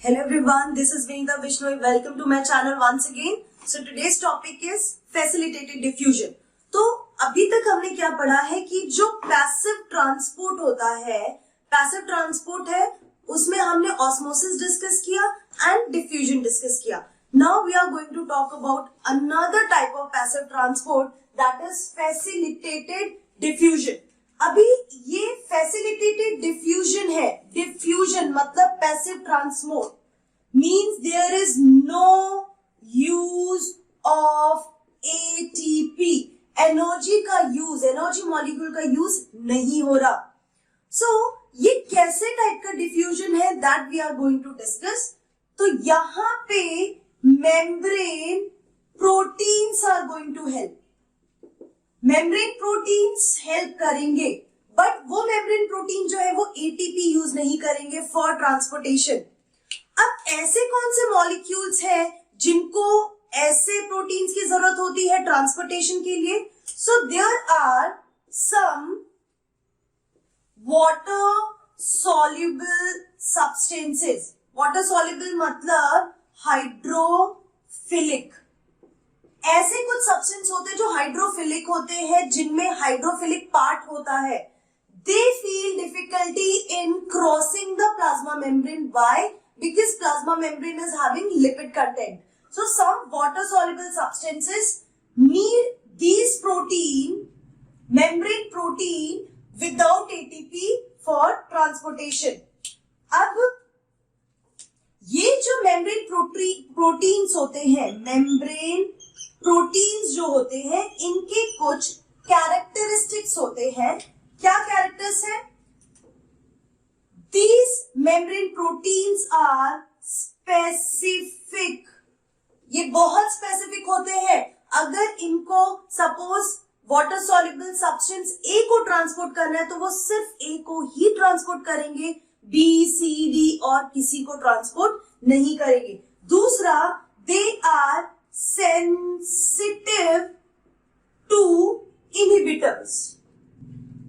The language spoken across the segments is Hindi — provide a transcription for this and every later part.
Hello everyone, this is Vinita Bishnoi. Welcome to my channel once again. So today's topic is facilitated diffusion. तो अभी तक हमने क्या पढ़ा है कि जो पैसिव ट्रांसपोर्ट होता है, पैसिव ट्रांसपोर्ट है, उसमें हमने ऑस्मोसिस डिस्कस किया एंड डिफ्यूजन डिस्कस किया. Now we are going to talk about another type of passive transport that is facilitated diffusion. अभी ये फैसिलिटेटेड डिफ्यूजन है. डिफ्यूजन मतलब passive transport means there is no use of ATP. Energy का यूज, एनर्जी मॉलिक्यूल का यूज नहीं हो रहा. सो ये कैसे टाइप का डिफ्यूजन है that we are going to discuss. तो यहां पे membrane proteins are going to help. Membrane proteins help करेंगे, बट वो मेम्ब्रेन प्रोटीन जो है वो एटीपी यूज नहीं करेंगे फॉर ट्रांसपोर्टेशन. अब ऐसे कौन से मॉलिक्यूल्स हैं जिनको ऐसे प्रोटीन्स की जरूरत होती है ट्रांसपोर्टेशन के लिए? So there are some water soluble substances. Water soluble मतलब हाइड्रोफिलिक. ऐसे कुछ सब्सटेंस होते हैं जो हाइड्रोफिलिक होते हैं, जिनमें हाइड्रोफिलिक पार्ट होता है. They feel difficulty in crossing the plasma membrane. Why? Because plasma membrane is having lipid content. So some water soluble substances need these membrane protein without ATP for transportation. अब ये जो membrane proteins होते हैं, membrane proteins जो होते हैं, इनके कुछ characteristics होते हैं. क्या characters हैं? These membrane proteins are specific. ये बहुत स्पेसिफिक होते हैं. अगर इनको suppose water soluble substance A को ट्रांसपोर्ट करना है तो वो सिर्फ ए को ही ट्रांसपोर्ट करेंगे, बी सी डी और किसी को ट्रांसपोर्ट नहीं करेंगे. दूसरा, they are sensitive to inhibitors.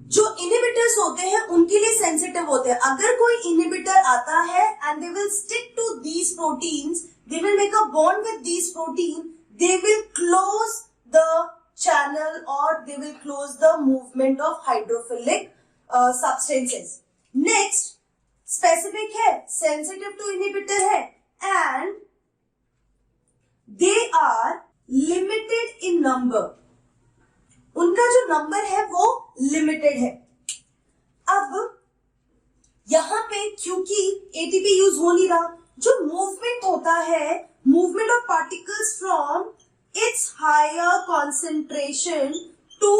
जो इनहिबिटर्स होते हैं उनके लिए सेंसिटिव होते हैं. अगर कोई इनहिबिटर आता है and they will stick to these proteins, they will make a bond with these protein, they will close the channel or they will close the movement of hydrophilic substances. Next, specific है, sensitive to inhibitor है, and they are limited in number. उनका जो नंबर है वो लिमिटेड है. अब यहां पे क्योंकि एटीपी यूज हो नहीं रहा, जो मूवमेंट होता है, movement of particles from its higher concentration to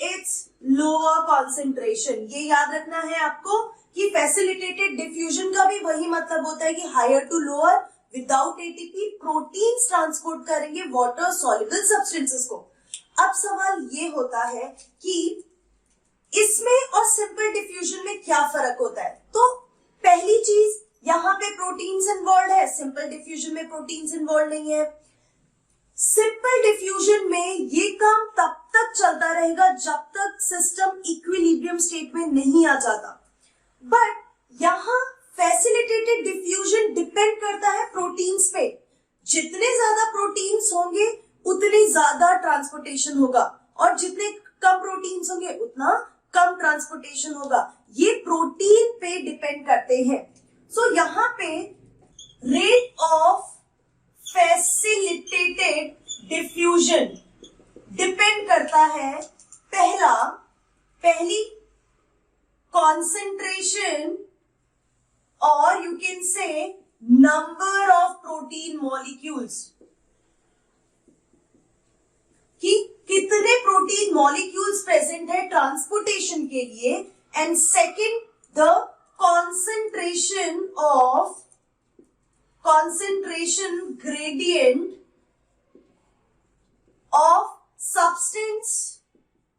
its lower concentration. ये याद रखना है आपको कि फैसिलिटेटेड डिफ्यूजन का भी वही मतलब होता है कि higher to lower. Without ATP proteins transport करेंगे वाटर सॉल्युबल सब्सटेंसेस को. अब सवाल ये होता है कि इसमें और सिंपल डिफ्यूजन में क्या फर्क होता है? तो पहली चीज, यहां पे प्रोटीन्स इन्वॉल्व है, सिंपल डिफ्यूजन में प्रोटीन्स इन्वॉल्व नहीं है. सिंपल डिफ्यूजन में ये काम तब तक चलता रहेगा जब तक सिस्टम इक्विलिब्रियम स्टेट में नहीं आ जाता. बट यहां फैसिलिटेटेड डिफ्यूजन डिपेंड करता है प्रोटीन्स पे. जितने ज्यादा प्रोटीन्स होंगे उतनी ज्यादा ट्रांसपोर्टेशन होगा, और जितने कम प्रोटीन्स होंगे उतना कम ट्रांसपोर्टेशन होगा. ये प्रोटीन पे डिपेंड करते हैं. सो यहां पे rate of facilitated diffusion depend करता है पहली कॉन्सेंट्रेशन और you can say number of protein molecules, कि कितने प्रोटीन मॉलिक्यूल्स प्रेजेंट है ट्रांसपोर्टेशन के लिए. And second, the concentration gradient of substance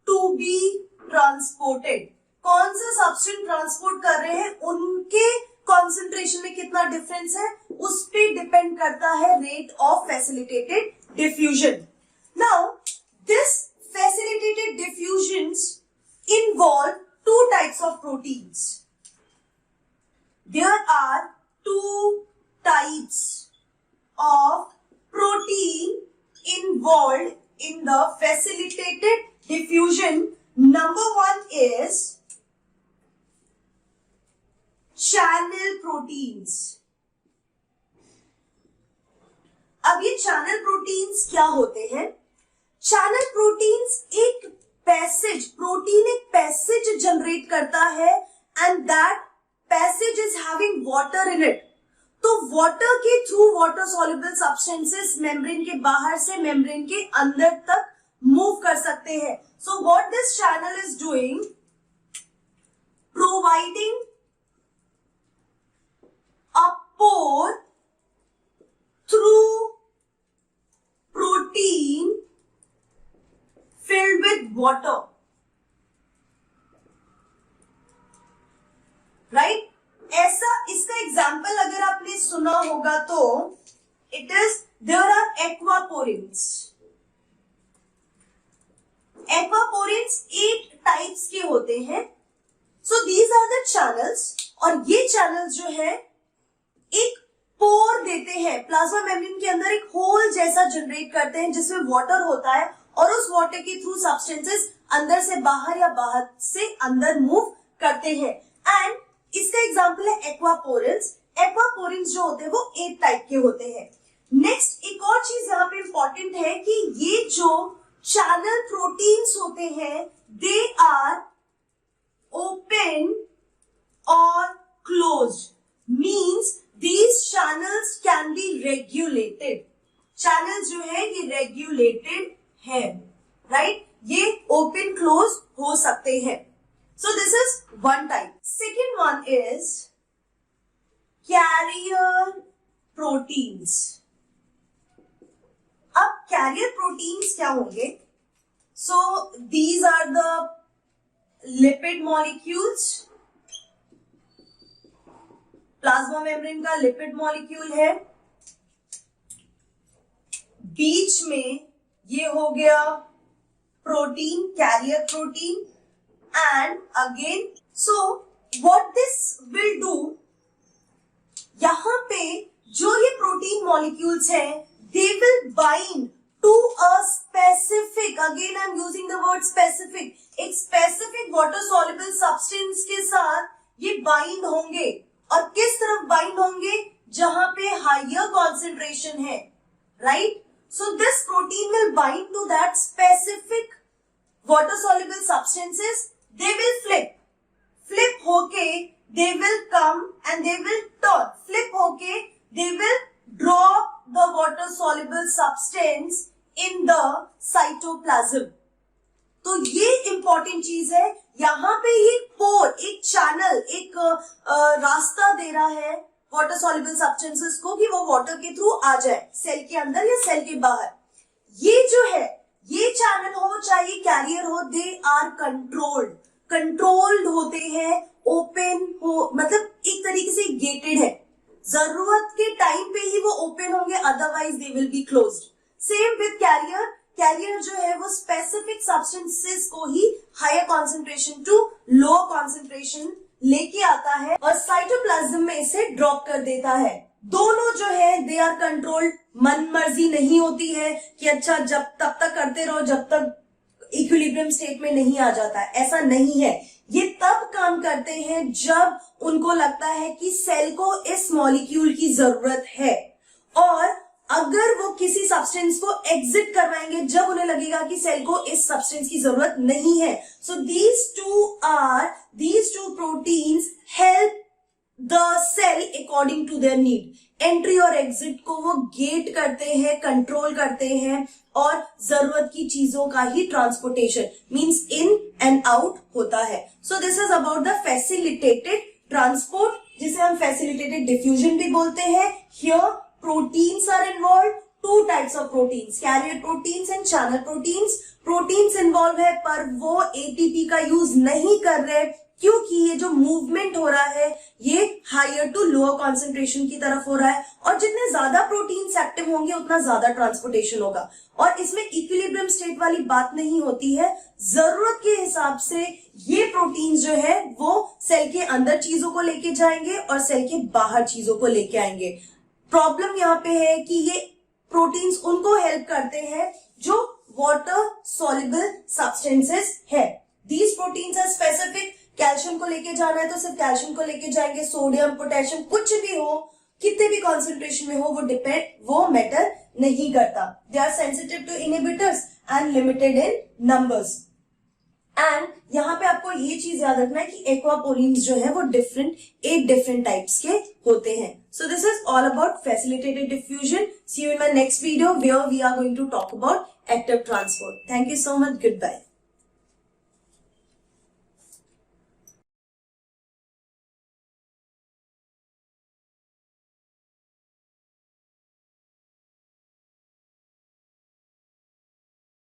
to be transported. कौन सा सब्सटेंस ट्रांसपोर्ट कर रहे हैं उनके कॉन्सेंट्रेशन में कितना डिफरेंस है, उस पे डिपेंड करता है rate of facilitated diffusion. Now this facilitated diffusions involve two types of proteins. There are two types of protein involved in the facilitated diffusion. Number one is channel proteins. अब ये चैनल प्रोटीन्स क्या होते हैं? चैनल प्रोटीन्स एक पैसेज, प्रोटीन एक पैसेज जनरेट करता है and that passage is having water in it. तो वाटर के through water soluble substances membrane के बाहर से मेम्ब्रेन के अंदर तक मूव कर सकते हैं. सो what this channel is doing, providing a pore through protein filled with water, right? ऐसा इसका एग्जाम्पल अगर आपने सुना होगा तो it is there are aquaporins. Aquaporins 8 types के होते हैं. So these are the channels, और ये चैनल्स जो है एक पोर देते हैं, प्लाज्मा मेम्ब्रेन के अंदर एक होल जैसा जनरेट करते हैं जिसमें वाटर होता है, और उस वाटर के थ्रू सब्सटेंसेस अंदर से बाहर या बाहर से अंदर मूव करते हैं. एंड इसका एग्जांपल है एक्वापोरिन्स. एक्वापोरिन्स जो होते हैं वो 8 टाइप के होते हैं. नेक्स्ट एक और चीज यहाँ पे इंपॉर्टेंट है कि ये जो चैनल प्रोटीन्स होते हैं दे आर ओपन और closed, means these channels can be regulated. Channels जो है ये रेगुलेटेड है, राइट? ये ओपन क्लोज हो सकते हैं. So this is one type. Second one is carrier proteins. अब कैरियर प्रोटीन्स क्या होंगे? So these are the lipid molecules. Plasma membrane का लिपिड मॉलिक्यूल है, बीच में ये हो गया protein, carrier protein, and again so what this will do, यहां पे जो ये प्रोटीन मॉलिक्यूल्स हैं they will bind to a specific, again I am using the word specific, एक स्पेसिफिक वाटर सॉल्युबल सब्सटेंस के साथ ये बाइंड होंगे. और किस तरफ बाइंड होंगे? जहां पे हायर कॉन्सेंट्रेशन है, right? So this protein will bind to that specific water soluble substances. They will flip होके they will come and they will turn, flip होके they will drop the water soluble substance in the cytoplasm. तो ये इंपॉर्टेंट चीज है. यहां पे ये पोर, एक चैनल, एक रास्ता दे रहा है वाटर सॉल्युबल सब्सटेंसेस को कि वो वाटर के थ्रू आ जाए सेल के अंदर या सेल के बाहर. ये जो है ये चैनल हो चाहे कैरियर हो, दे आर कंट्रोल्ड होते हैं, ओपन हो, मतलब एक तरीके से गेटेड है. जरूरत के टाइम पे ही वो ओपन होंगे, otherwise they will be closed. Same with carrier. Carrier जो है वो स्पेसिफिक सब्सटेंसेस को ही higher concentration to low concentration लेके आता है और साइटोप्लाज्म में इसे ड्रॉप कर देता है. दोनों जो है दे आर कंट्रोल्ड. मन मर्जी नहीं होती है कि अच्छा जब तब तक करते रहो जब तक इक्विलिब्रियम स्टेट में नहीं आ जाता है, ऐसा नहीं है. ये तब काम करते हैं जब उनको लगता है कि सेल को इस मॉलिक्यूल की जरूरत है, और अगर वो किसी सब्सटेंस को एग्जिट करवाएंगे जब उन्हें लगेगा कि सेल को इस सब्सटेंस की जरूरत नहीं है. So these two proteins help the cell according to their need. Entry और एग्जिट को वो गेट करते हैं, कंट्रोल करते हैं, और जरूरत की चीजों का ही transportation means in and out होता है. So this is about the facilitated transport, जिसे हम फैसिलिटेटेड डिफ्यूजन भी बोलते हैं. Here proteins are involved. 2 types of proteins, carrier proteins and channel proteins. Proteins involved है पर वो ATP का यूज नहीं कर रहे क्योंकि ये जो मूवमेंट हो रहा है ये हायर टू लोअर कॉन्सेंट्रेशन की तरफ हो रहा है, और जितने ज्यादा प्रोटीन्स एक्टिव होंगे उतना ज्यादा ट्रांसपोर्टेशन होगा. और इसमें इक्विलिब्रियम स्टेट वाली बात नहीं होती है. जरूरत के हिसाब से ये प्रोटीन्स जो है वो सेल के अंदर चीजों को लेके जाएंगे और सेल के बाहर चीजों को लेके आएंगे. प्रॉब्लम यहाँ पे है कि ये प्रोटीन्स उनको हेल्प करते हैं जो वाटर सॉल्युबल सब्सटेंसेस है। These proteins are specific. Calcium को लेके जाना है तो सिर्फ कैल्शियम को लेके जाएंगे, सोडियम पोटेशियम कुछ भी हो, कितने भी कॉन्सेंट्रेशन में हो, वो मैटर नहीं करता। They are sensitive to inhibitors and limited in numbers. And यहाँ पे आपको ये चीज याद रखना है कि एक्वापोरिन्स जो है वो 8 डिफरेंट टाइप्स के होते हैं। So this is all about facilitated diffusion. See you in my next video where we are going to talk about active transport. Thank you so much, good bye.